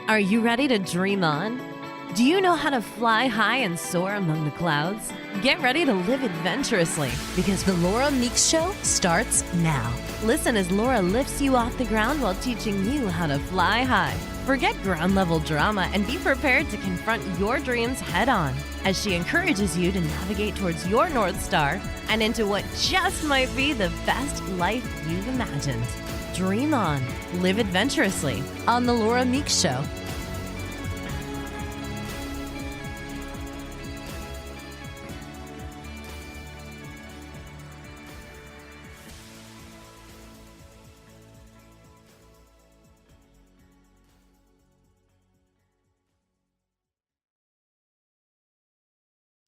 Are you ready to dream on? Do you know how to fly high and soar among the clouds? Get ready to live adventurously because the Laura Meeks Show starts now. Listen as Laura lifts you off the ground while teaching you how to fly high. Forget ground level drama and be prepared to confront your dreams head on as she encourages you to navigate towards your North Star and into what just might be the best life you've imagined. Dream on, live adventurously on the Laura Meeks Show.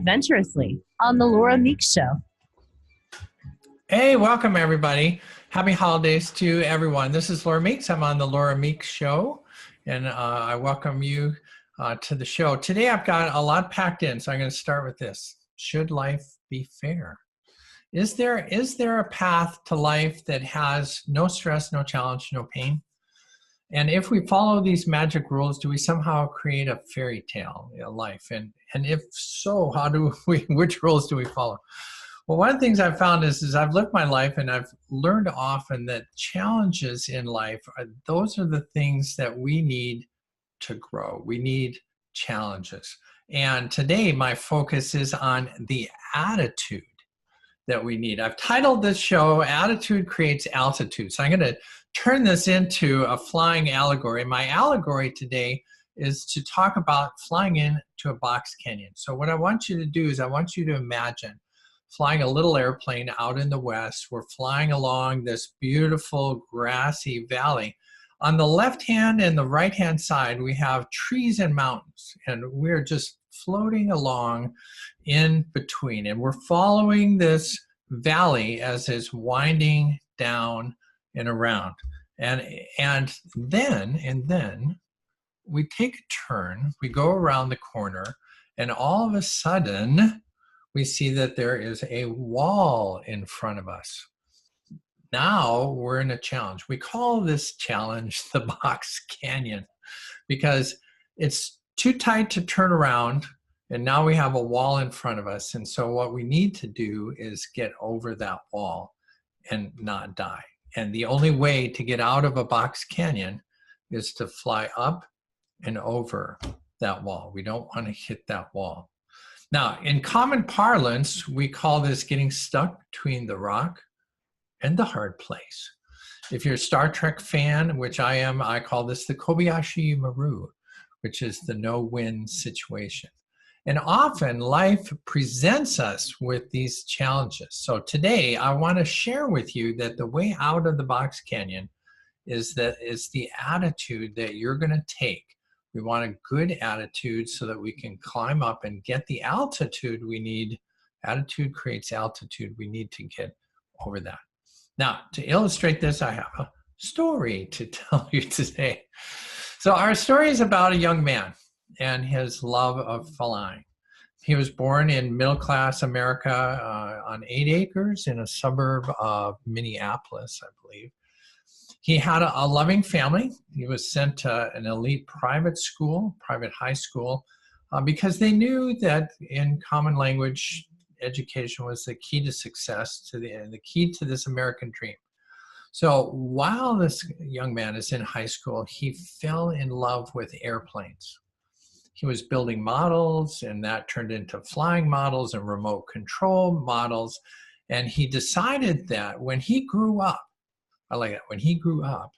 Adventurously on the Laura Meeks Show. Hey, welcome everybody. Happy holidays to everyone. This is Laura Meeks. I'm on the Laura Meeks Show, and I welcome you to the show. Today I've got a lot packed in, so I'm going to start with this. Should life be fair? Is there a path to life that has no stress, no challenge, no pain? And if we follow these magic rules, do we somehow create a fairy tale life? And if so, which rules do we follow? Well, one of the things I've found is I've lived my life and I've learned often that challenges in life, those are the things that we need to grow. We need challenges. And today my focus is on the attitude that we need. I've titled this show, Attitude Creates Altitude. So I'm going to turn this into a flying allegory. My allegory today is to talk about flying into a box canyon. So what I want you to do is I want you to imagine flying a little airplane out in the west. We're flying along this beautiful grassy valley. On the left hand and the right hand side, we have trees and mountains, and we're just floating along in between. And we're following this valley as it's winding down and around. And then we take a turn, we go around the corner, and all of a sudden, we see that there is a wall in front of us. Now we're in a challenge. We call this challenge the box canyon because it's too tight to turn around, and now we have a wall in front of us. And so what we need to do is get over that wall and not die. And the only way to get out of a box canyon is to fly up and over that wall. We don't want to hit that wall. Now, in common parlance, we call this getting stuck between the rock and the hard place. If you're a Star Trek fan, which I am, I call this the Kobayashi Maru, which is the no-win situation. And often life presents us with these challenges. So today I want to share with you that the way out of the box canyon is the attitude that you're going to take. We want a good attitude so that we can climb up and get the altitude we need. Attitude creates altitude. We need to get over that. Now, to illustrate this, I have a story to tell you today. So our story is about a young man and his love of flying. He was born in middle-class America on 8 acres in a suburb of Minneapolis, I believe. He had a loving family. He was sent to an elite private school, private high school, because they knew that in common language, education was the key to success, the key to this American dream. So while this young man is in high school, he fell in love with airplanes. He was building models, and that turned into flying models and remote control models. And he decided that when he grew up, when he grew up,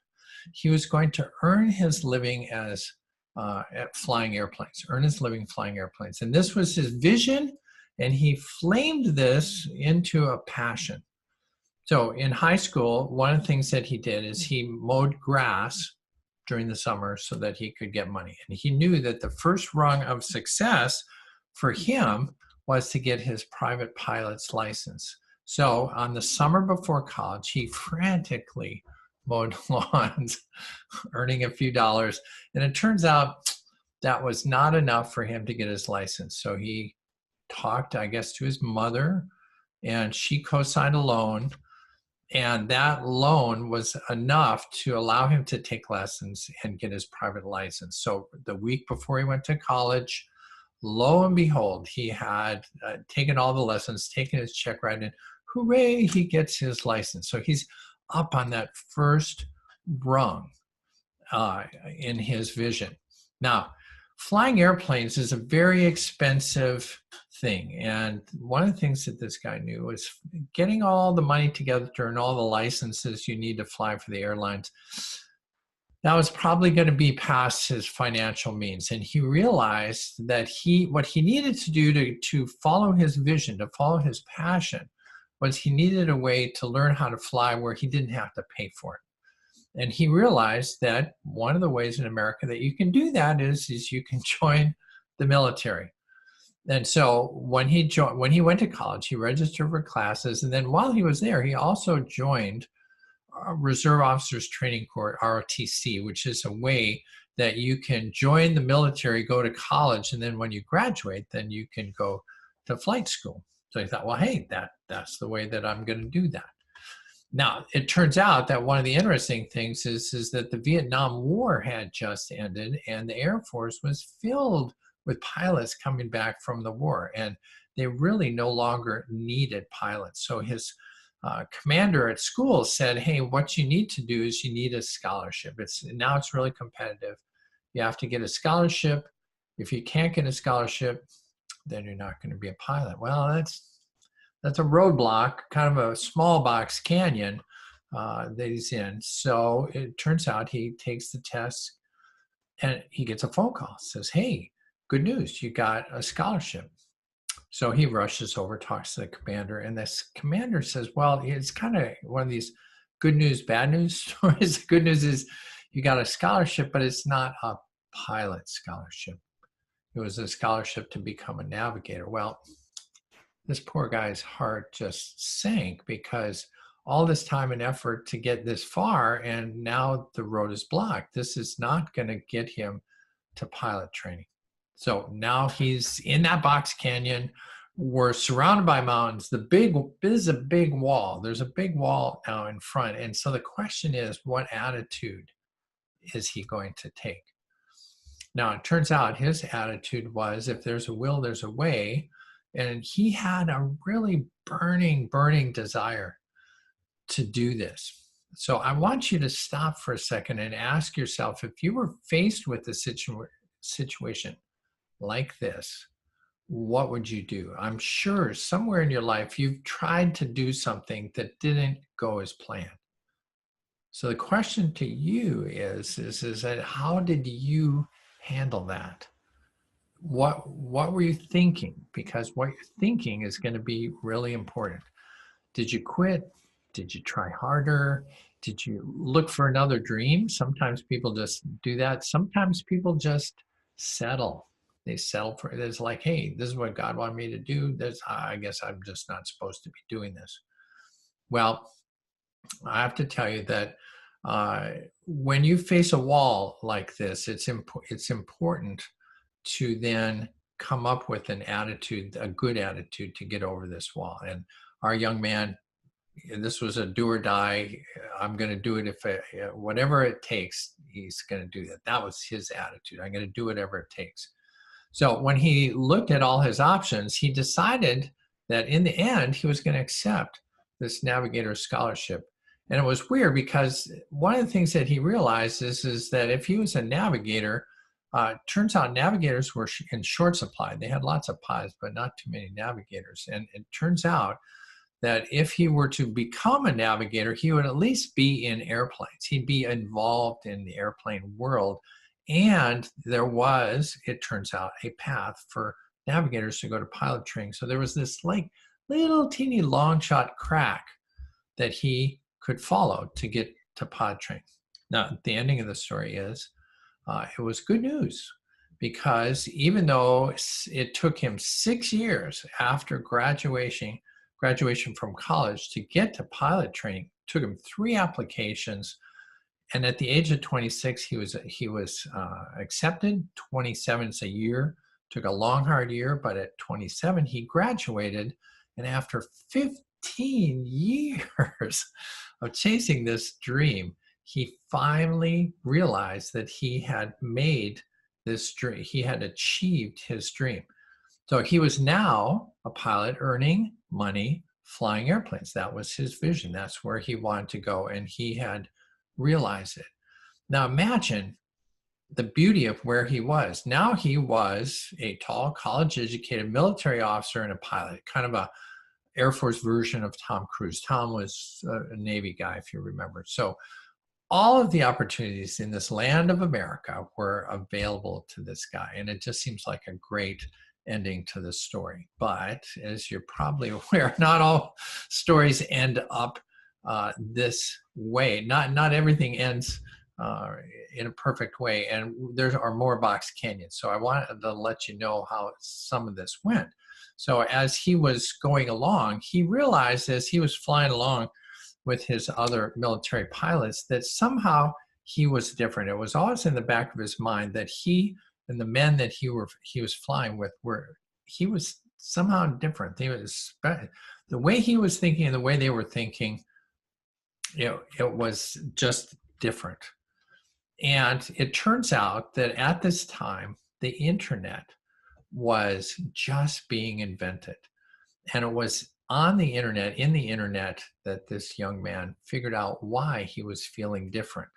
he was going to earn his living as at flying airplanes, And this was his vision, and he flamed this into a passion. So in high school, one of the things that he did is he mowed grass during the summer so that he could get money. And he knew that the first rung of success for him was to get his private pilot's license. So on the summer before college, he frantically mowed lawns, earning a few dollars. And it turns out that was not enough for him to get his license. So he talked, I guess, to his mother, and she co-signed a loan. And that loan was enough to allow him to take lessons and get his private license. So the week before he went to college, lo and behold, he had taken all the lessons, taken his check right in. Hooray, he gets his license. So he's up on that first rung in his vision. Now, flying airplanes is a very expensive thing. And one of the things that this guy knew was getting all the money together to earn all the licenses you need to fly for the airlines. That was probably going to be past his financial means. And he realized that what he needed to do to follow his vision, to follow his passion, was he needed a way to learn how to fly where he didn't have to pay for it. And he realized that one of the ways in America that you can do that is you can join the military. And so when he went to college, he registered for classes. And then while he was there, he also joined Reserve Officers Training Corps, ROTC, which is a way that you can join the military, go to college, and then when you graduate, then you can go to flight school. So he thought, well, hey, that's the way that I'm going to do that. Now, it turns out that one of the interesting things is that the Vietnam War had just ended and the Air Force was filled with pilots coming back from the war, and they really no longer needed pilots. So his commander at school said, hey, what you need to do is you need a scholarship. Now it's really competitive. You have to get a scholarship. If you can't get a scholarship, then you're not going to be a pilot. Well, that's a roadblock, kind of a small box canyon that he's in. So it turns out he takes the test and he gets a phone call. Says, hey, good news, you got a scholarship. So he rushes over, talks to the commander, and this commander says, well, it's kind of one of these good news, bad news stories. The good news is you got a scholarship, but it's not a pilot scholarship. It was a scholarship to become a navigator. Well, this poor guy's heart just sank because all this time and effort to get this far, and now the road is blocked. This is not going to get him to pilot training. So now he's in that box canyon. We're surrounded by mountains. This is a big wall. There's a big wall now in front. And so the question is, what attitude is he going to take? Now, it turns out his attitude was, if there's a will, there's a way. And he had a really burning desire to do this. So I want you to stop for a second and ask yourself, if you were faced with a situation like this, what would you do? I'm sure somewhere in your life you've tried to do something that didn't go as planned. So the question to you is that how did you handle that? What were you thinking? Because what you're thinking is going to be really important. Did you quit? Did you try harder? Did you look for another dream? Sometimes people just do that. Sometimes people just settle. They settle for it. It's like, hey, this is what God wanted me to do. I guess I'm just not supposed to be doing this. Well, I have to tell you that when you face a wall like this, it's important to then come up with an attitude, a good attitude to get over this wall. And our young man, this was a do or die. I'm going to do it whatever it takes, he's going to do that. That was his attitude. I'm going to do whatever it takes. So when he looked at all his options, he decided that in the end, he was going to accept this navigator scholarship. And it was weird because one of the things that he realized is that if he was a navigator, turns out navigators were in short supply. They had lots of pilots, but not too many navigators. And it turns out that if he were to become a navigator, he would at least be in airplanes. He'd be involved in the airplane world. And there was, it turns out, a path for navigators to go to pilot training. So there was this like little teeny long shot crack that he could follow to get to pilot training. Now, the ending of the story is, it was good news, because even though it took him 6 years after graduation from college to get to pilot training, it took him 3 applications, and at the age of 26, he was accepted. 27 is a year, took a long, hard year, but at 27, he graduated, and after 15 years of chasing this dream, he finally realized that he had made this dream, he had achieved his dream. So he was now a pilot earning money flying airplanes. That was his vision. That's where he wanted to go, and he had realized it. Now imagine the beauty of where he was. Now he was a tall, college-educated military officer and a pilot, kind of a Air Force version of Tom Cruise. Tom was a Navy guy, if you remember. So all of the opportunities in this land of America were available to this guy. And it just seems like a great ending to the story. But as you're probably aware, not all stories end up this way. Not everything ends in a perfect way. And there are more box canyons. So I wanted to let you know how some of this went. So as he was going along, he realized as he was flying along with his other military pilots that somehow he was different. It was always in the back of his mind that he and the men that he was flying with he was somehow different. The way he was thinking and the way they were thinking, it was just different. And it turns out that at this time, the internet was just being invented. And it was on the internet, in the internet, that this young man figured out why he was feeling different.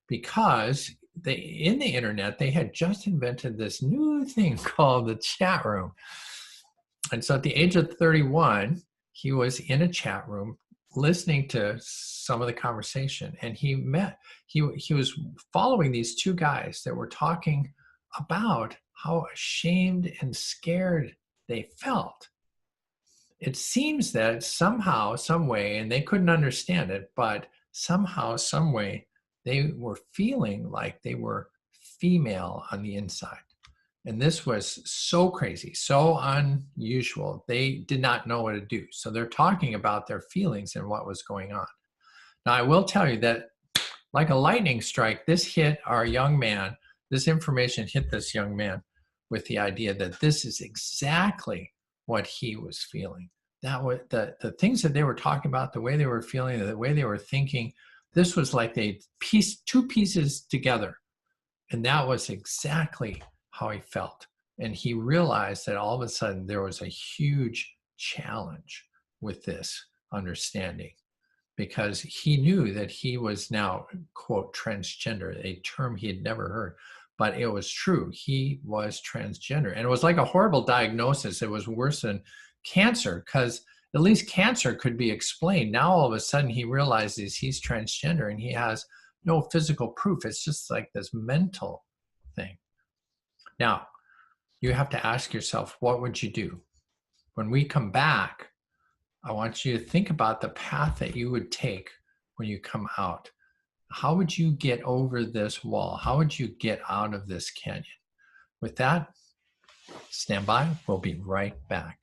Because in the internet, they had just invented this new thing called the chat room. And so at the age of 31, he was in a chat room listening to some of the conversation. And he was following these two guys that were talking about how ashamed and scared they felt. It seems that somehow, some way, and they couldn't understand it, but somehow, some way, they were feeling like they were female on the inside. And this was so crazy, so unusual. They did not know what to do. So they're talking about their feelings and what was going on. Now, I will tell you that like a lightning strike, this hit our young man. This information hit this young man with the idea that this is exactly what he was feeling. That was the things that they were talking about, the way they were feeling, the way they were thinking. This was like they pieced two pieces together. And that was exactly how he felt. And he realized that all of a sudden there was a huge challenge with this understanding, because he knew that he was now, quote, transgender, a term he had never heard. But it was true. He was transgender. And it was like a horrible diagnosis. It was worse than cancer, because at least cancer could be explained. Now, all of a sudden, he realizes he's transgender and he has no physical proof. It's just like this mental thing. Now, you have to ask yourself, what would you do? When we come back, I want you to think about the path that you would take when you come out. How would you get over this wall? How would you get out of this canyon? With that, stand by. We'll be right back.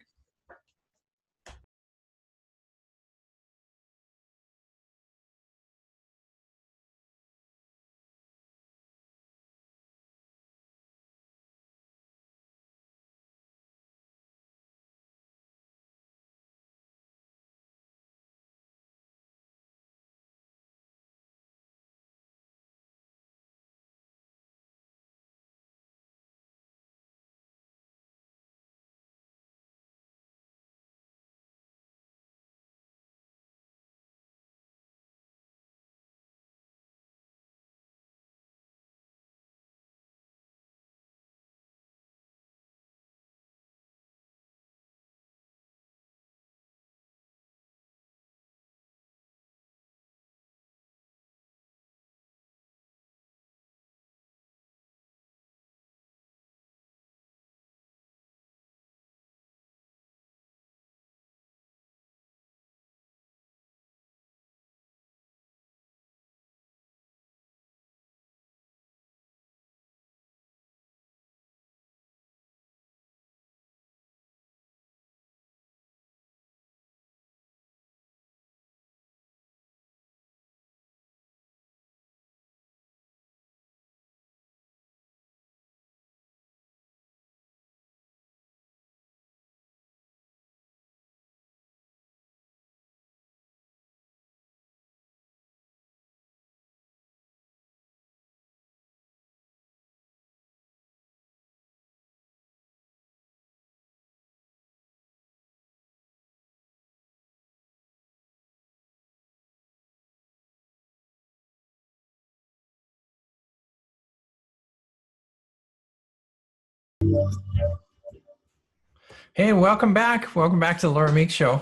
Hey, welcome back. Welcome back to the Laura Meeks Show.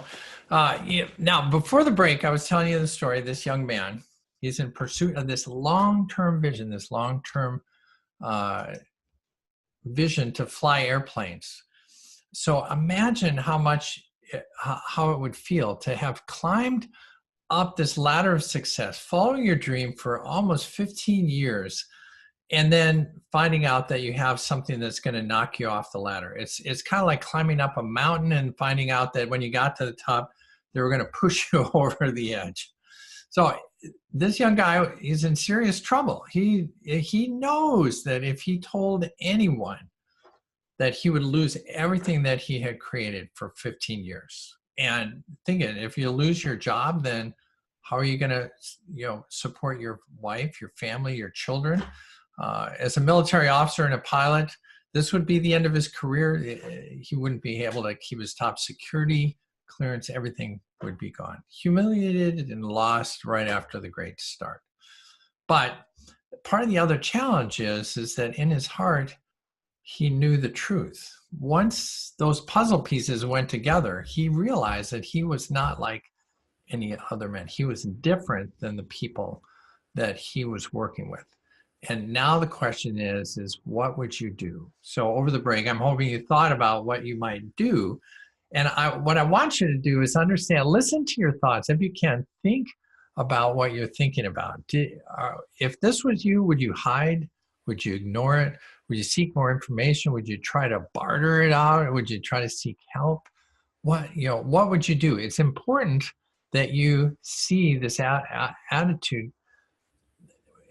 Now, before the break, I was telling you the story of this young man. He's in pursuit of this long-term vision, this long-term vision to fly airplanes. So imagine how it would feel to have climbed up this ladder of success, following your dream for almost 15 years, and then finding out that you have something that's going to knock you off the ladder. It's kind of like climbing up a mountain and finding out that when you got to the top, they were going to push you over the edge. So this young guy, he's in serious trouble. He knows that if he told anyone that he would lose everything that he had created for 15 years. And thinking, if you lose your job, then how are you going to, support your wife, your family, your children? As a military officer and a pilot, this would be the end of his career. He wouldn't be able to keep his top security clearance. Everything would be gone. Humiliated and lost right after the great start. But part of the other challenge is that in his heart, he knew the truth. Once those puzzle pieces went together, he realized that he was not like any other man. He was different than the people that he was working with. And now the question is what would you do? So over the break, I'm hoping you thought about what you might do. And what I want you to do is understand, listen to your thoughts. If you can, think about what you're thinking about. If this was you, would you hide? Would you ignore it? Would you seek more information? Would you try to barter it out? Or would you try to seek help? What would you do? It's important that you see this attitude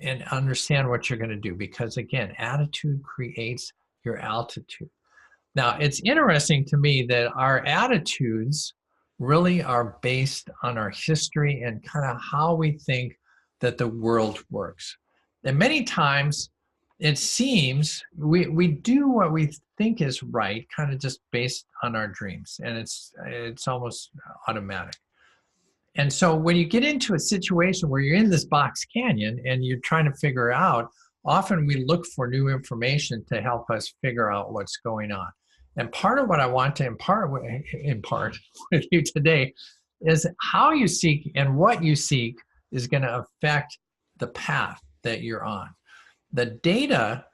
and understand what you're going to do, because again, attitude creates your altitude. Now, it's interesting to me that our attitudes really are based on our history and kind of how we think that the world works. And many times it seems we do what we think is right, kind of just based on our dreams, and it's almost automatic. And so when you get into a situation where you're in this box canyon and you're trying to figure out, often we look for new information to help us figure out what's going on. And part of what I want to impart with you today is how you seek and what you seek is going to affect the path that you're on. The data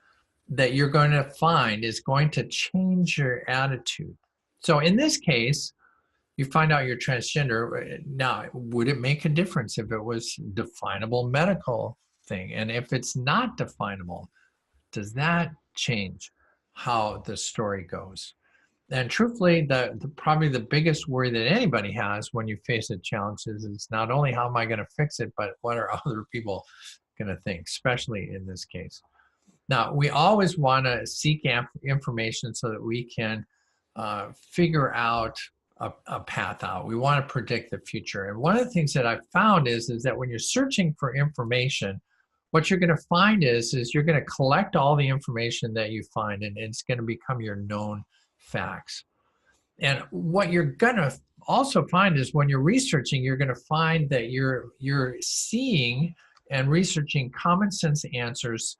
that you're going to find is going to change your attitude. So in this case, you find out you're transgender. Now, would it make a difference if it was definable medical thing? And if it's not definable, does that change how the story goes? And truthfully, probably the biggest worry that anybody has when you face a challenge is not only how am I going to fix it, but what are other people going to think, especially in this case. Now, we always want to seek information so that we can figure out a path out. We want to predict the future. And one of the things that I've found is that when you're searching for information, what you're going to find is you're going to collect all the information that you find, and it's going to become your known facts. And what you're going to also find is when you're researching, you're going to find that you're seeing and researching common sense answers,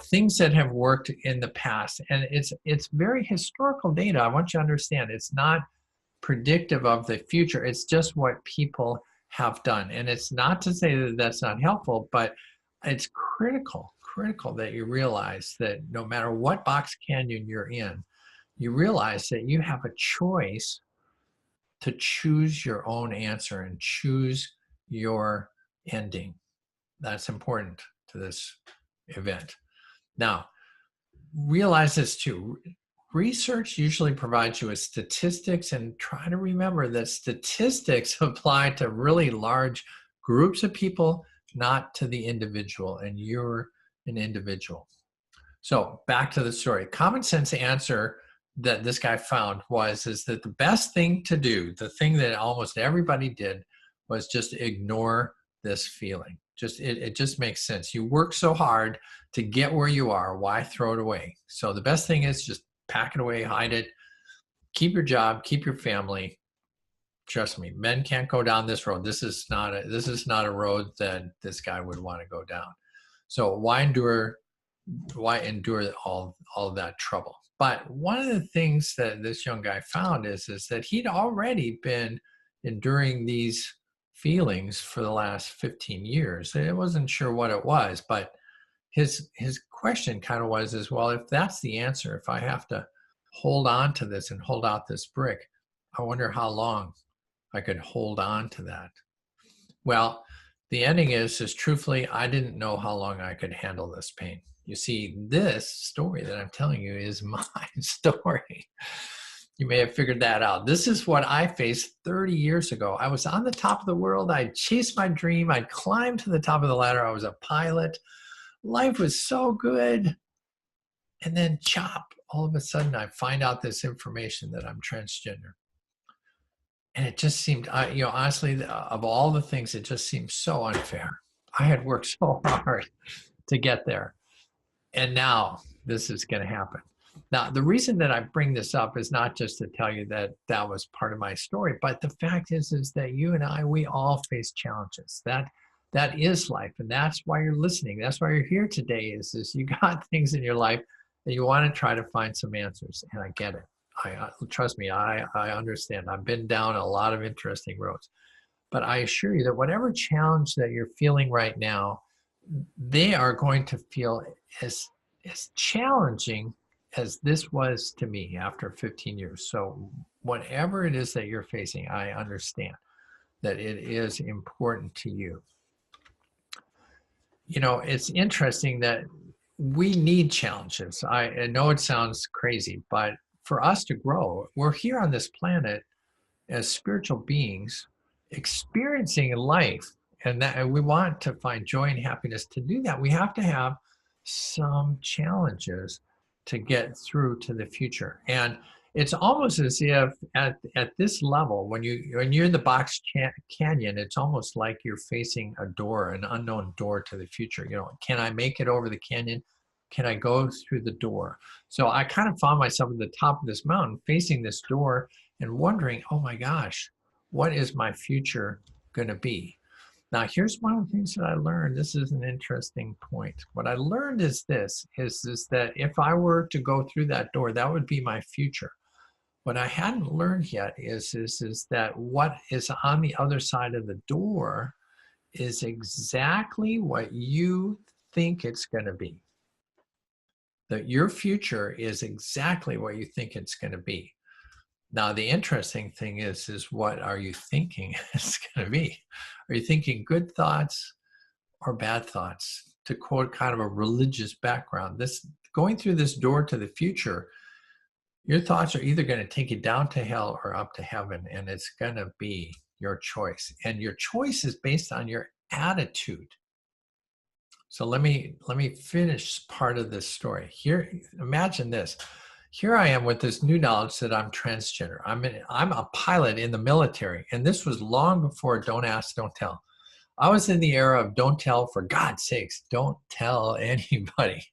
things that have worked in the past. And it's very historical data. I want you to understand it's not predictive of the future. It's just what people have done. And it's not to say that that's not helpful, but it's critical that you realize that no matter what box canyon you're in, you realize that you have a choice to choose your own answer and choose your ending. That's important to this event. Now, realize this too. Research usually provides you with statistics, and try to remember that statistics apply to really large groups of people, not to the individual, and you're an individual. So back to the story. Common sense answer that this guy found is that the best thing to do, the thing that almost everybody did, was just ignore this feeling. It just makes sense. You work so hard to get where you are, why throw it away? So the best thing is just pack it away, hide it, keep your job, keep your family. Trust me, men can't go down this road. This is not a road that this guy would want to go down. So why endure why endure all of that trouble? But one of the things that this young guy found is that he'd already been enduring these feelings for the last 15 years. I wasn't sure what it was, but his question kind of was is, well, if that's the answer, if I have to hold on to this and hold out this brick, I wonder how long I could hold on to that. Well, the ending is truthfully, I didn't know how long I could handle this pain. You see, this story that I'm telling you is my story. You may have figured that out. This is what I faced 30 years ago. I was on the top of the world. I chased my dream. I climbed to the top of the ladder. I was a pilot. Life was so good. And then chop, all of a sudden I find out this information that I'm transgender. And it just seemed, honestly, of all the things, it just seemed so unfair. I had worked so hard to get there. And now this is going to happen. Now, the reason that I bring this up is not just to tell you that that was part of my story, but the fact is that you and I, we all face challenges. That is life. And that's why you're listening. That's why you're here today is you got things in your life that you want to try to find some answers. And I get it. Trust me, I understand. I've been down a lot of interesting roads. But I assure you that whatever challenge that you're feeling right now, they are going to feel as challenging as this was to me after 15 years. So whatever it is that you're facing, I understand that it is important to you. You know, it's interesting that we need challenges. I know it sounds crazy, but for us to grow, we're here on this planet as spiritual beings experiencing life, and we want to find joy and happiness. To do that, we have to have some challenges to get through to the future. And it's almost as if at this level, when you're in the box canyon, it's almost like you're facing a door, an unknown door to the future. You know, can I make it over the canyon? Can I go through the door? So I kind of found myself at the top of this mountain facing this door and wondering, oh my gosh, what is my future going to be? Now, here's one of the things that I learned. This is an interesting point. What I learned is this, is that if I were to go through that door, that would be my future. What I hadn't learned yet is that what is on the other side of the door is exactly what you think it's going to be. That your future is exactly what you think it's going to be. Now, the interesting thing is what are you thinking it's going to be? Are you thinking good thoughts or bad thoughts? To quote kind of a religious background, this going through this door to the future, your thoughts are either going to take you down to hell or up to heaven, and it's going to be your choice. And your choice is based on your attitude. So let me finish part of this story. Here, imagine this. Here I am with this new knowledge that I'm transgender. I'm a pilot in the military, and this was long before don't ask, don't tell. I was in the era of don't tell, for God's sakes, don't tell anybody.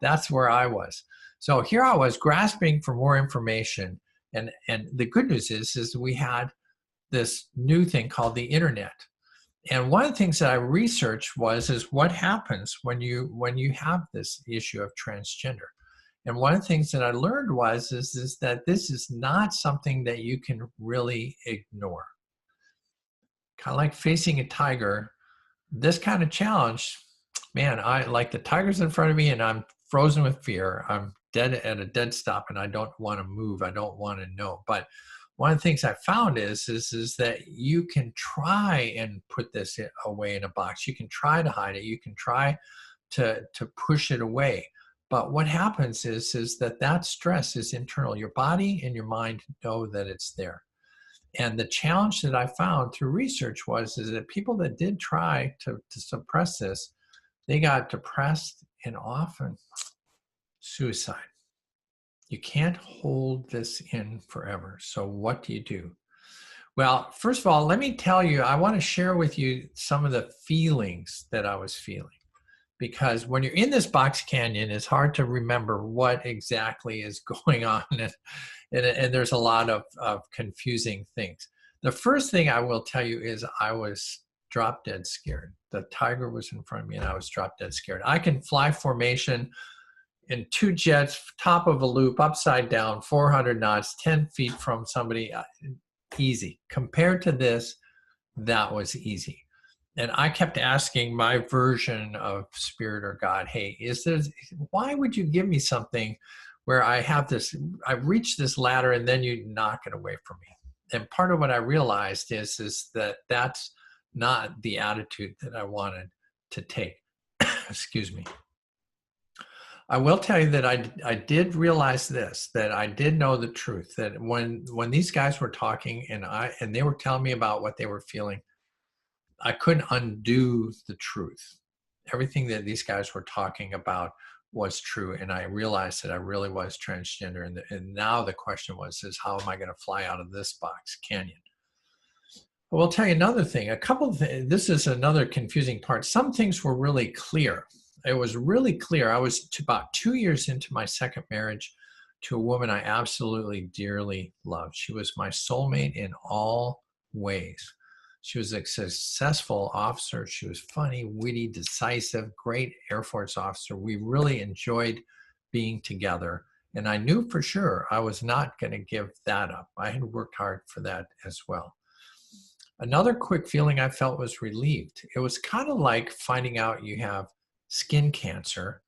That's where I was. So here I was grasping for more information, and the good news is we had this new thing called the internet. And one of the things that I researched is what happens when you have this issue of transgender. And one of the things that I learned is that this is not something that you can really ignore. Kind of like facing a tiger, this kind of challenge, man, I like the tiger's in front of me and I'm frozen with fear. I'm dead at a dead stop and I don't want to move. I don't want to know. But one of the things I found is that you can try and put this away in a box. You can try to hide it. You can try to push it away. But what happens is that stress is internal. Your body and your mind know that it's there. And the challenge that I found through research is that people that did try to suppress this, they got depressed and often suicide. You can't hold this in forever. So what do you do? Well, first of all, let me tell you, I want to share with you some of the feelings that I was feeling. Because when you're in this box canyon, it's hard to remember what exactly is going on. And there's a lot of confusing things. The first thing I will tell you is I was drop dead scared. The tiger was in front of me and I was drop dead scared. I can fly formation. in two jets, top of a loop, upside down, 400 knots, 10 feet from somebody. Easy. Compared to this, that was easy. And I kept asking my version of spirit or God, hey, why would you give me something where I reached this ladder and then you knock it away from me? And part of what I realized is that that's not the attitude that I wanted to take. Excuse me. I will tell you that I did realize this, that I did know the truth, that when these guys were talking and they were telling me about what they were feeling, I couldn't undo the truth. Everything that these guys were talking about was true, and I realized that I really was transgender. And now the question is how am I going to fly out of this box canyon? I will tell you another thing. This is another confusing part. Some things were really clear. It was really clear. I was about 2 years into my second marriage to a woman I absolutely dearly loved. She was my soulmate in all ways. She was a successful officer. She was funny, witty, decisive, great Air Force officer. We really enjoyed being together. And I knew for sure I was not going to give that up. I had worked hard for that as well. Another quick feeling I felt was relieved. It was kind of like finding out you have skin cancer.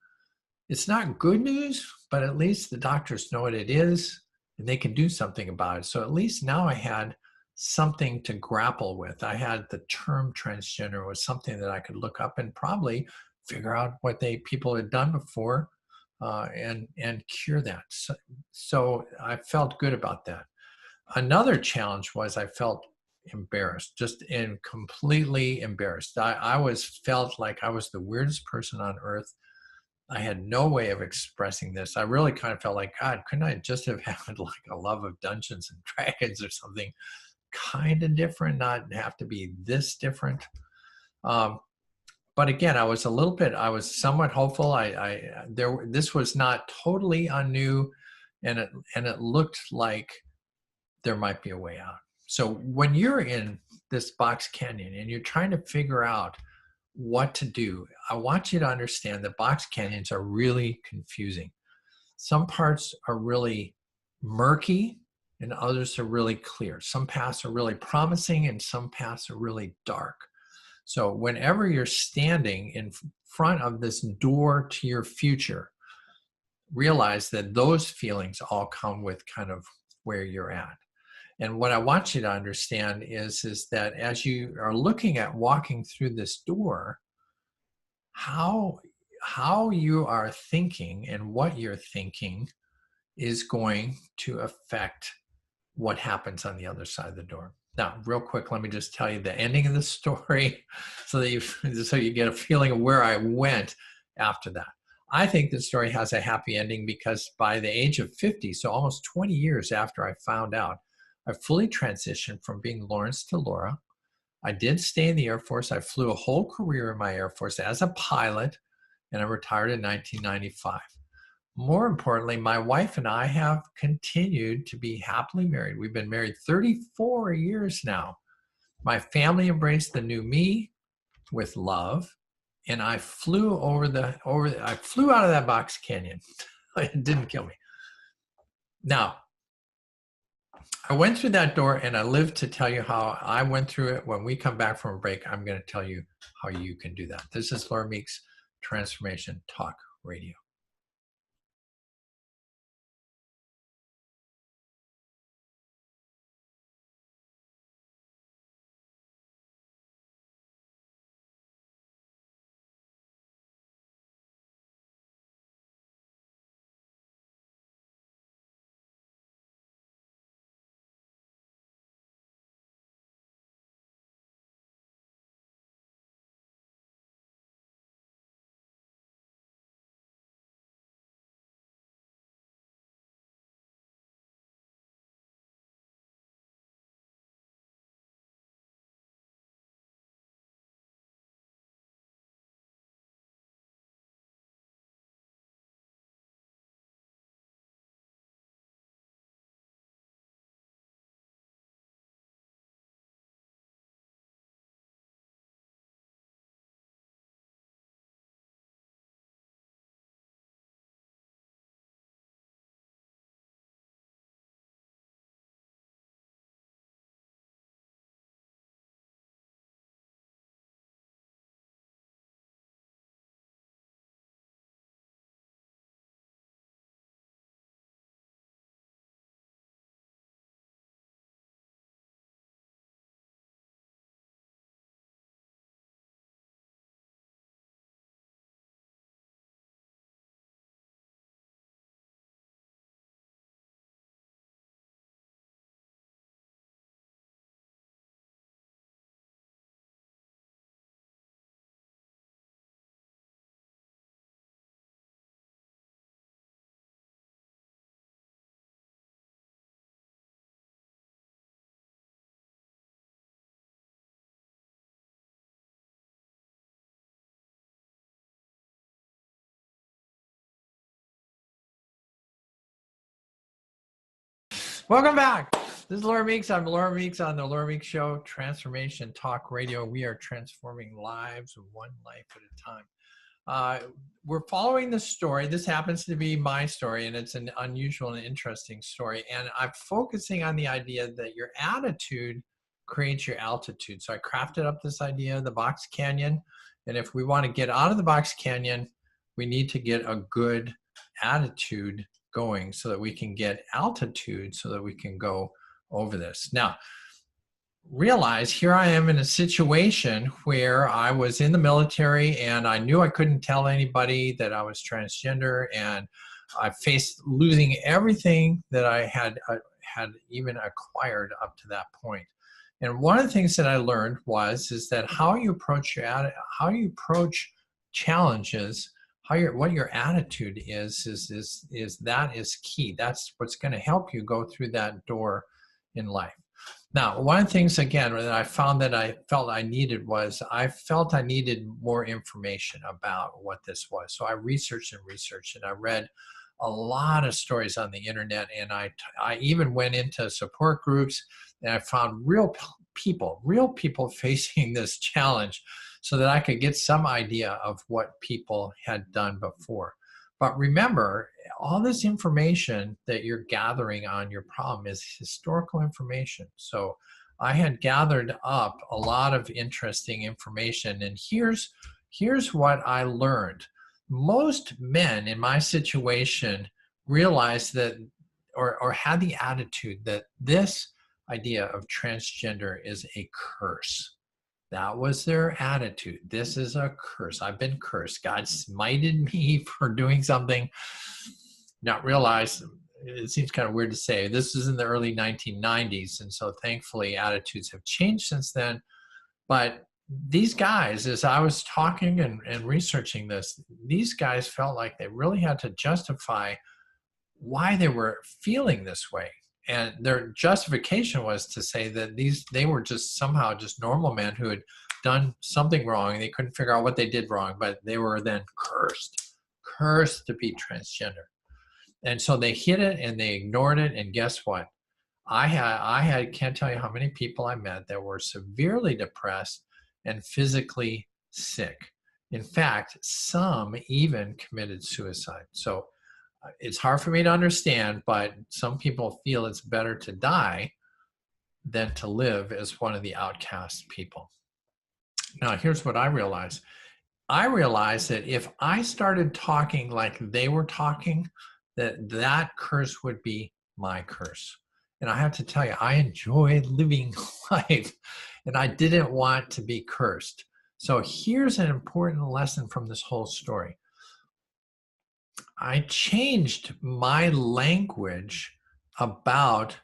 It's not good news, but at least the doctors know what it is and they can do something about it. So at least now I had something to grapple with. I had the term transgender was something that I could look up and probably figure out what people had done before and cure that. So I felt good about that. Another challenge was I felt embarrassed, completely embarrassed. I felt like I was the weirdest person on earth. I had no way of expressing this. I really kind of felt like, God, couldn't I just have had like a love of Dungeons and Dragons or something kind of different, not have to be this different? But again, I was somewhat hopeful. This was not totally unnew, and it looked like there might be a way out. So when you're in this box canyon and you're trying to figure out what to do, I want you to understand that box canyons are really confusing. Some parts are really murky and others are really clear. Some paths are really promising and some paths are really dark. So whenever you're standing in front of this door to your future, realize that those feelings all come with kind of where you're at. And what I want you to understand is that as you are looking at walking through this door, how you are thinking and what you're thinking is going to affect what happens on the other side of the door. Now, real quick, let me just tell you the ending of the story so you get a feeling of where I went after that. I think the story has a happy ending because by the age of 50, so almost 20 years after I found out, I fully transitioned from being Lawrence to Laura. I did stay in the Air Force. I flew a whole career in my Air Force as a pilot, and I retired in 1995. More importantly, my wife and I have continued to be happily married. We've been married 34 years now. My family embraced the new me with love, and I flew I flew out of that box canyon. It didn't kill me. Now, I went through that door and I lived to tell you how I went through it. When we come back from a break, I'm going to tell you how you can do that. This is Laura Meeks, Transformation Talk Radio. Welcome back. This is Laura Meeks. I'm Laura Meeks on the Laura Meeks Show, Transformation Talk Radio. We are transforming lives one life at a time. We're following the story. This happens to be my story, and it's an unusual and interesting story. And I'm focusing on the idea that your attitude creates your altitude. So I crafted up this idea, the box canyon. And if we want to get out of the box canyon, we need to get a good attitude going so that we can get altitude so that we can go over this. Now, realize here I am in a situation where I was in the military and I knew I couldn't tell anybody that I was transgender, and I faced losing everything that I had even acquired up to that point. And one of the things that I learned is that how you approach challenges, what your attitude is that is key. That's what's going to help you go through that door in life. Now, one of the things, again, that I found that I felt I needed more information about what this was. So I researched and I read a lot of stories on the internet, and I even went into support groups, and I found real people facing this challenge so that I could get some idea of what people had done before. But remember, all this information that you're gathering on your problem is historical information. So I had gathered up a lot of interesting information, and here's what I learned. Most men in my situation realized that, or had the attitude that this idea of transgender is a curse. That was their attitude. This is a curse. I've been cursed. God smited me for doing something. Not realize, it seems kind of weird to say, this is in the early 1990s. And so thankfully attitudes have changed since then. But these guys, as I was talking and researching this, these guys felt like they really had to justify why they were feeling this way. And their justification was to say that they were just somehow just normal men who had done something wrong, and they couldn't figure out what they did wrong, but they were then cursed to be transgender. And so they hid it and they ignored it. And guess what? I can't tell you how many people I met that were severely depressed and physically sick. In fact, some even committed suicide. So it's hard for me to understand, but some people feel it's better to die than to live as one of the outcast people. Now, here's what I realized. I realized that if I started talking like they were talking, that curse would be my curse. And I have to tell you, I enjoy living life, and I didn't want to be cursed. So here's an important lesson from this whole story. I changed my language about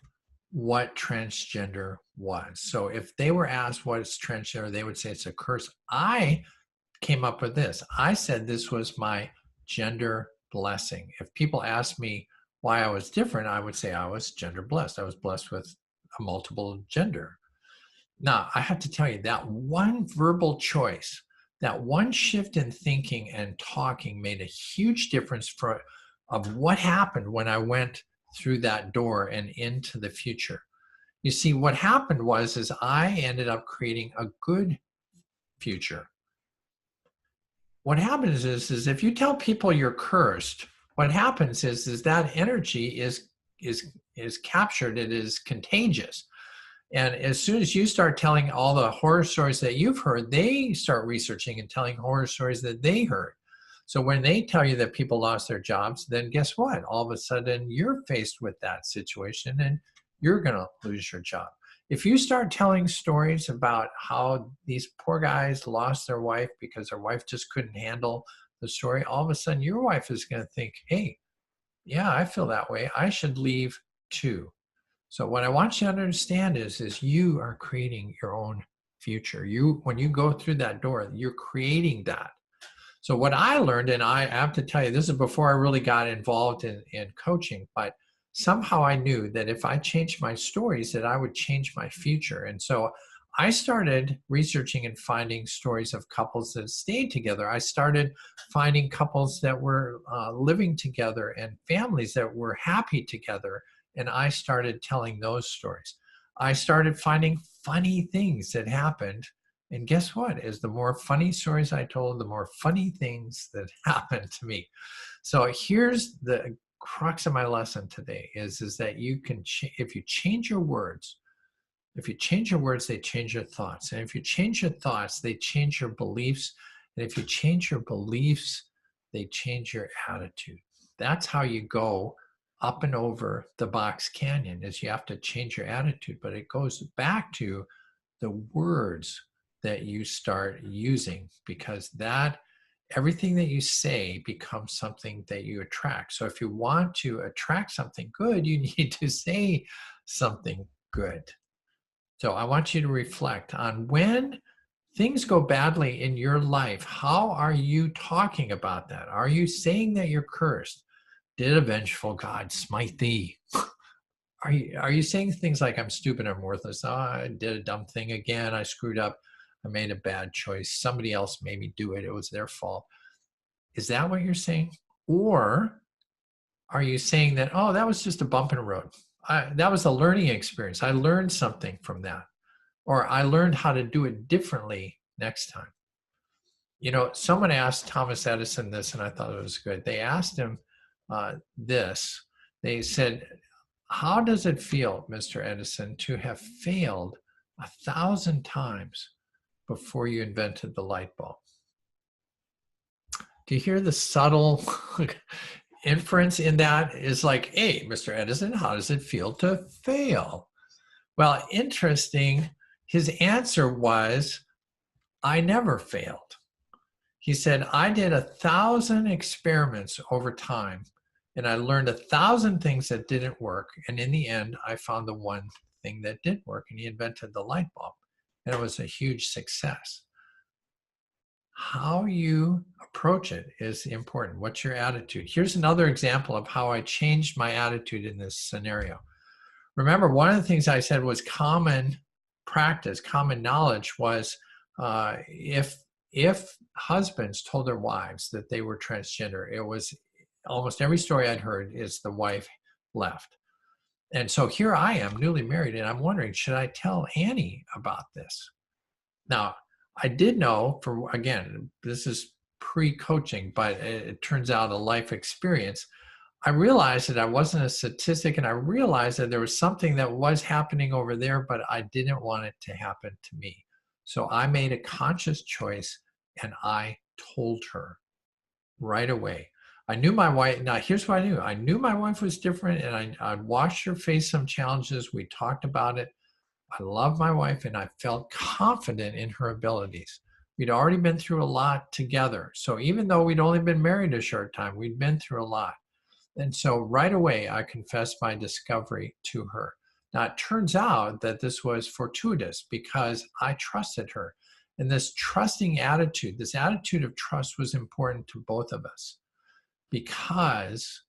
what transgender was. So if they were asked what is transgender, they would say it's a curse. I came up with this. I said this was my gender blessing. If people asked me why I was different, I would say I was gender blessed. I was blessed with a multiple gender. Now, I have to tell you, that one verbal choice, that one shift in thinking and talking made a huge difference of what happened when I went through that door and into the future. You see, what happened is I ended up creating a good future. What happens is if you tell people you're cursed, what happens is that energy is captured. It is contagious. And as soon as you start telling all the horror stories that you've heard, they start researching and telling horror stories that they heard. So when they tell you that people lost their jobs, then guess what? All of a sudden, you're faced with that situation and you're going to lose your job. If you start telling stories about how these poor guys lost their wife because their wife just couldn't handle the story, all of a sudden your wife is going to think, hey, yeah, I feel that way. I should leave too. So what I want you to understand is you are creating your own future. When you go through that door, you're creating that. So what I learned, and I have to tell you, this is before I really got involved in coaching, but somehow I knew that if I changed my stories, that I would change my future. And so I started researching and finding stories of couples that stayed together. I started finding couples that were living together and families that were happy together And I started telling those stories. I started finding funny things that happened. And guess what? As the more funny stories I told, the more funny things that happened to me. So here's the crux of my lesson today is that you can, if you change your words, if you change your words, they change your thoughts. And if you change your thoughts, they change your beliefs. And if you change your beliefs, they change your attitude. That's how you go up and over the box canyon, is you have to change your attitude. But it goes back to the words that you start using, because that everything that you say becomes something that you attract. So if you want to attract something good, you need to say something good. So I want you to reflect on when things go badly in your life. How are you talking about that? Are you saying that you're cursed? Did a vengeful God smite thee? Are you saying things like, I'm stupid, I'm worthless, oh, I did a dumb thing again, I screwed up, I made a bad choice, somebody else made me do it, it was their fault? Is that what you're saying? Or are you saying that, oh, that was just a bump in the road? That was a learning experience. I learned something from that. Or I learned how to do it differently next time. You know, someone asked Thomas Edison this, and I thought it was good. They asked him this. They said, how does it feel, Mr. Edison, to have failed 1,000 times before you invented the light bulb? Do you hear the subtle inference in that? Is like, hey, Mr. Edison, how does it feel to fail? Well, interesting. His answer was, I never failed. He said, I did 1,000 experiments over time, and I learned 1,000 things that didn't work. And in the end, I found the one thing that did work, and he invented the light bulb. And it was a huge success. How you approach it is important. What's your attitude? Here's another example of how I changed my attitude in this scenario. Remember, one of the things I said was common practice, common knowledge was if husbands told their wives that they were transgender, it was almost every story I'd heard is the wife left. And so here I am, newly married, and I'm wondering, should I tell Annie about this? Now, I did know, for again, this is pre-coaching, but it turns out a life experience. I realized that I wasn't a statistic, and I realized that there was something that was happening over there, but I didn't want it to happen to me. So I made a conscious choice, and I told her right away. I knew my wife. Now, here's what I knew. I knew my wife was different, and I watched her face some challenges. We talked about it. I love my wife, and I felt confident in her abilities. We'd already been through a lot together. So even though we'd only been married a short time, we'd been through a lot. And so right away, I confessed my discovery to her. Now, it turns out that this was fortuitous because I trusted her. And this trusting attitude, this attitude of trust was important to both of us, because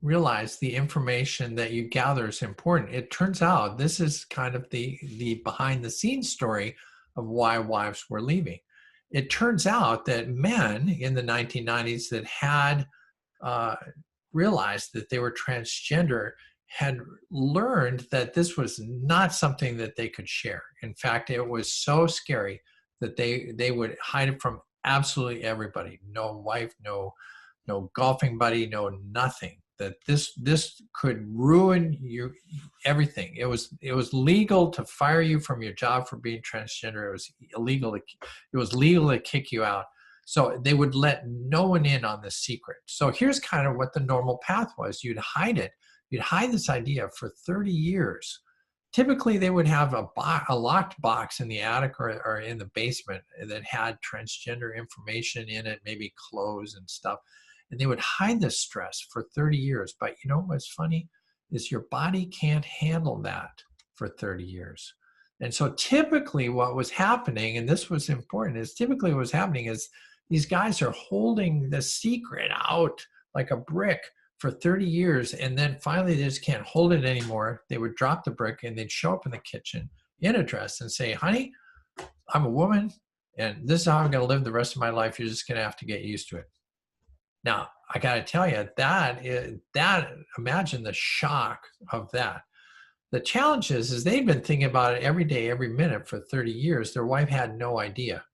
realize the information that you gather is important. It turns out this is kind of the behind the scenes story of why wives were leaving. It turns out that men in the 1990s that had realized that they were transgender had learned that this was not something that they could share. In fact, it was so scary that they would hide it from absolutely everybody. No wife, no golfing buddy, no nothing. That this could ruin your everything. It was legal to fire you from your job for being transgender. It was legal to kick you out. So they would let no one in on this secret. So here's kind of what the normal path was. You'd hide it. You'd hide this idea for 30 years. Typically, they would have a locked box in the attic or in the basement that had transgender information in it, maybe clothes and stuff. And they would hide this stress for 30 years. But you know what's funny is your body can't handle that for 30 years. And so typically what was happening, and this was important, is typically what was happening is these guys are holding the secret out like a brick for 30 years, and then finally they just can't hold it anymore. They would drop the brick and they'd show up in the kitchen in a dress and say, honey, I'm a woman, and this is how I'm going to live the rest of my life. You're just going to have to get used to it. Now, I got to tell you, imagine the shock of that. The challenge is they've been thinking about it every day, every minute for 30 years. Their wife had no idea.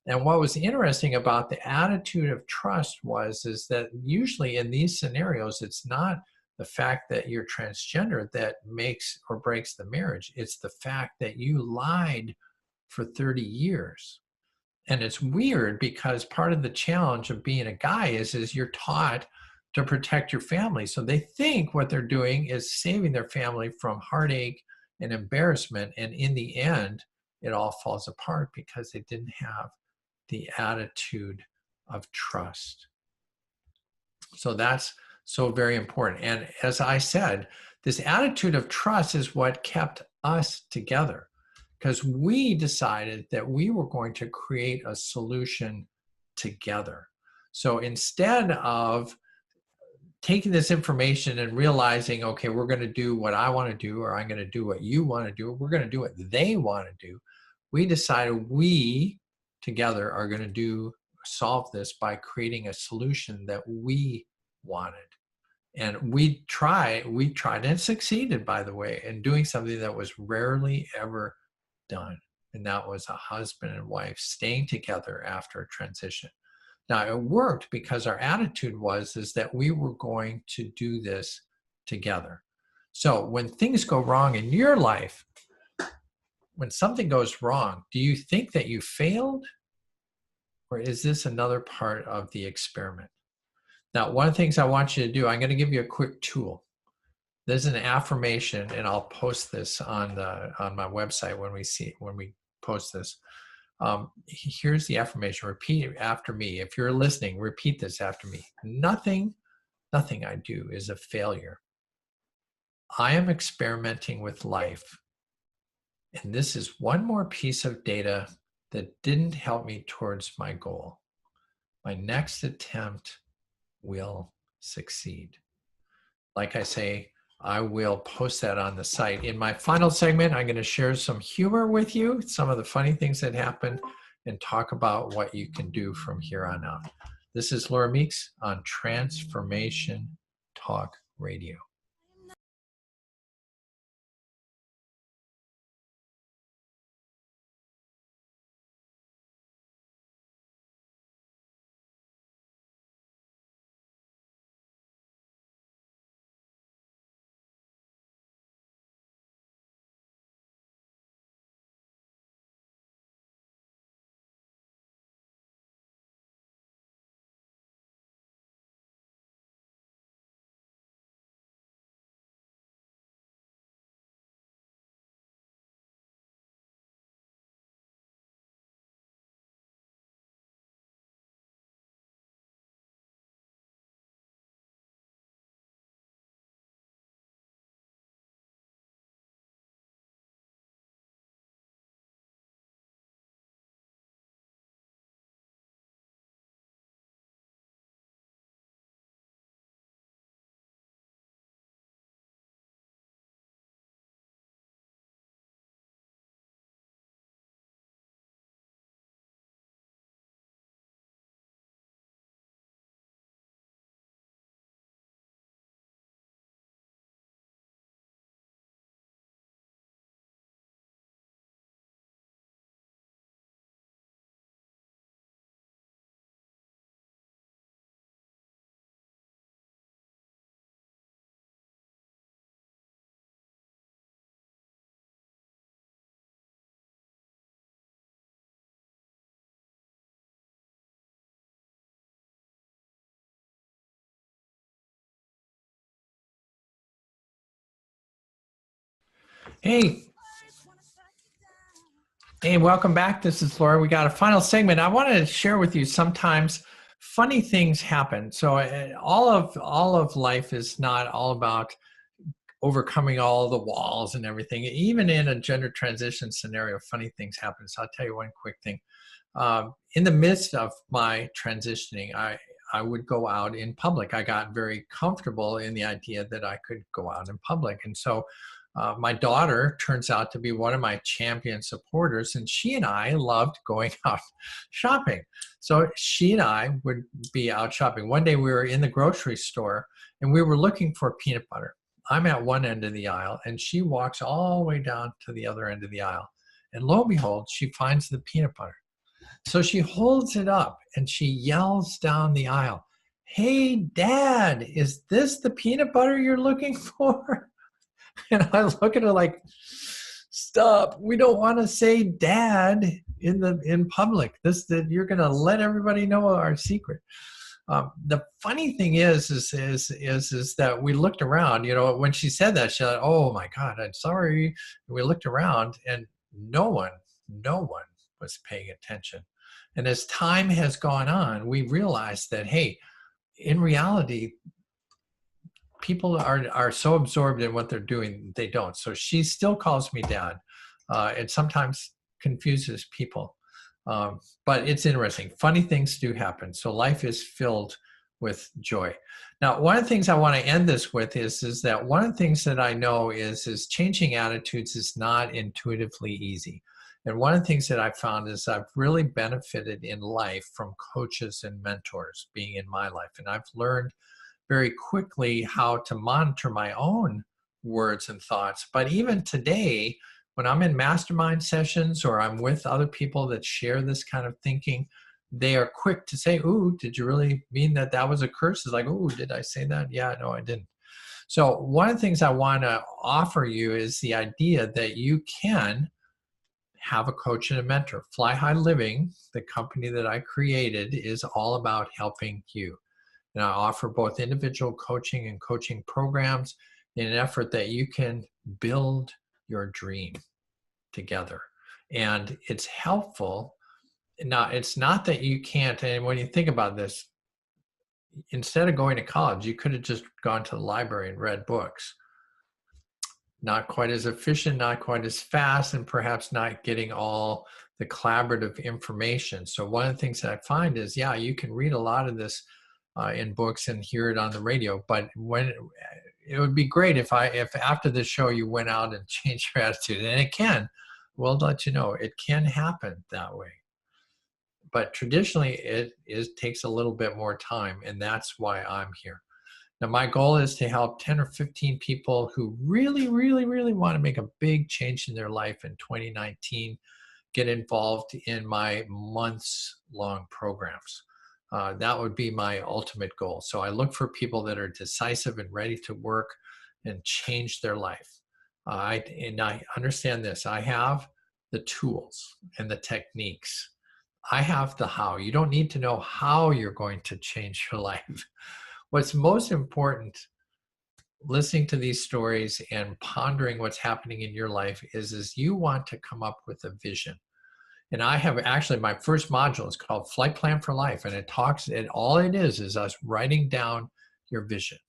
And what was interesting about the attitude of trust is that usually in these scenarios, it's not the fact that you're transgender that makes or breaks the marriage. It's the fact that you lied for 30 years. And it's weird because part of the challenge of being a guy is you're taught to protect your family. So they think what they're doing is saving their family from heartache and embarrassment. And in the end, it all falls apart because they didn't have the attitude of trust. So that's so very important. And as I said, this attitude of trust is what kept us together, because we decided that we were going to create a solution together. So instead of taking this information and realizing, okay, we're going to do what I want to do, or I'm going to do what you want to do, we're going to do what they want to do, we decided we together are going to solve this by creating a solution that we wanted. And we tried and succeeded, by the way, in doing something that was rarely ever done. And that was a husband and wife staying together after a transition. Now, it worked because our attitude is that we were going to do this together. So when things go wrong in your life, when something goes wrong, do you think that you failed? Or is this another part of the experiment? Now, one of the things I want you to do, I'm going to give you a quick tool. There's an affirmation, and I'll post this on my website when we post this. Here's the affirmation. Repeat it after me. If you're listening, repeat this after me. Nothing I do is a failure. I am experimenting with life, and this is one more piece of data that didn't help me towards my goal. My next attempt will succeed. Like I say, I will post that on the site. In my final segment, I'm going to share some humor with you, some of the funny things that happened, and talk about what you can do from here on out. This is Laura Meeks on Transformation Talk Radio. Hey, welcome back. This is Laura. We got a final segment. I wanted to share with you sometimes funny things happen. So all of life is not all about overcoming all the walls and everything. Even in a gender transition scenario, funny things happen. So I'll tell you one quick thing. In the midst of my transitioning, I would go out in public. I got very comfortable in the idea that I could go out in public. And so My daughter turns out to be one of my champion supporters, and she and I loved going out shopping. So she and I would be out shopping. One day we were in the grocery store and we were looking for peanut butter. I'm at one end of the aisle and she walks all the way down to the other end of the aisle. And lo and behold, she finds the peanut butter. So she holds it up and she yells down the aisle, "Hey, Dad, is this the peanut butter you're looking for?" And I look at her like, "Stop! We don't want to say Dad in public. That you're going to let everybody know our secret." The funny thing is that we looked around. When she said that, she said, "Oh my God, I'm sorry." And we looked around, and no one was paying attention. And as time has gone on, we realized that, hey, in reality, people are so absorbed in what they're doing, they don't. So she still calls me Dad, and sometimes confuses people. But it's interesting. Funny things do happen. So life is filled with joy. Now, one of the things I want to end this with is that one of the things that I know is changing attitudes is not intuitively easy. And one of the things that I found is I've really benefited in life from coaches and mentors being in my life. And I've learned very quickly how to monitor my own words and thoughts. But even today, when I'm in mastermind sessions or I'm with other people that share this kind of thinking, they are quick to say, "Ooh, did you really mean that was a curse?" It's like, "Ooh, did I say that? Yeah, no, I didn't." So one of the things I want to offer you is the idea that you can have a coach and a mentor. Fly High Living, the company that I created, is all about helping you. And I offer both individual coaching and coaching programs in an effort that you can build your dream together. And it's helpful. Now, it's not that you can't, and when you think about this, instead of going to college, you could have just gone to the library and read books. Not quite as efficient, not quite as fast, and perhaps not getting all the collaborative information. So one of the things that I find is, yeah, you can read a lot of this in books and hear it on the radio, but when it would be great if after the show you went out and changed your attitude, and it can. We'll let you know it can happen that way. But traditionally, it takes a little bit more time, and that's why I'm here. Now, my goal is to help 10 or 15 people who really, really, really want to make a big change in their life in 2019 get involved in my months-long programs. That would be my ultimate goal. So I look for people that are decisive and ready to work and change their life. And I understand this. I have the tools and the techniques. I have the how. You don't need to know how you're going to change your life. What's most important, listening to these stories and pondering what's happening in your life, is you want to come up with a vision. And I have actually, my first module is called Flight Plan for Life. And all it is us writing down your vision.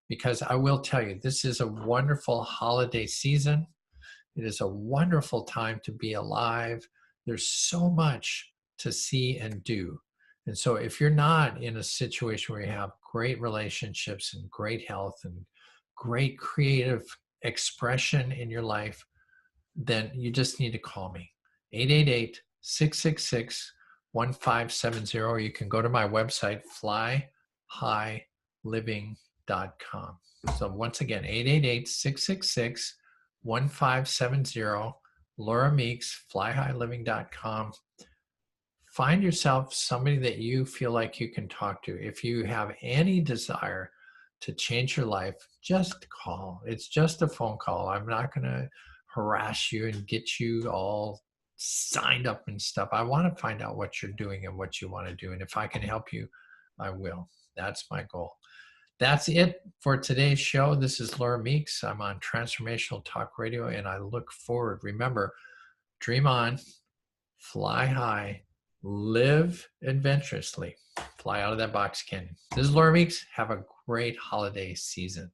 Because I will tell you, this is a wonderful holiday season. It is a wonderful time to be alive. There's so much to see and do. And so if you're not in a situation where you have great relationships and great health and great creative expression in your life, then you just need to call me. 888-666-1570. Or you can go to my website, flyhighliving.com. So once again, 888-666-1570. Laura Meeks, flyhighliving.com. Find yourself somebody that you feel like you can talk to. If you have any desire to change your life, just call. It's just a phone call. I'm not going to harass you and get you all signed up and stuff. I want to find out what you're doing and what you want to do. And if I can help you, I will. That's my goal. That's it for today's show. This is Laura Meeks. I'm on Transformational Talk Radio, and I look forward. Remember, dream on, fly high, live adventurously, fly out of that box canyon. This is Laura Meeks. Have a great holiday season.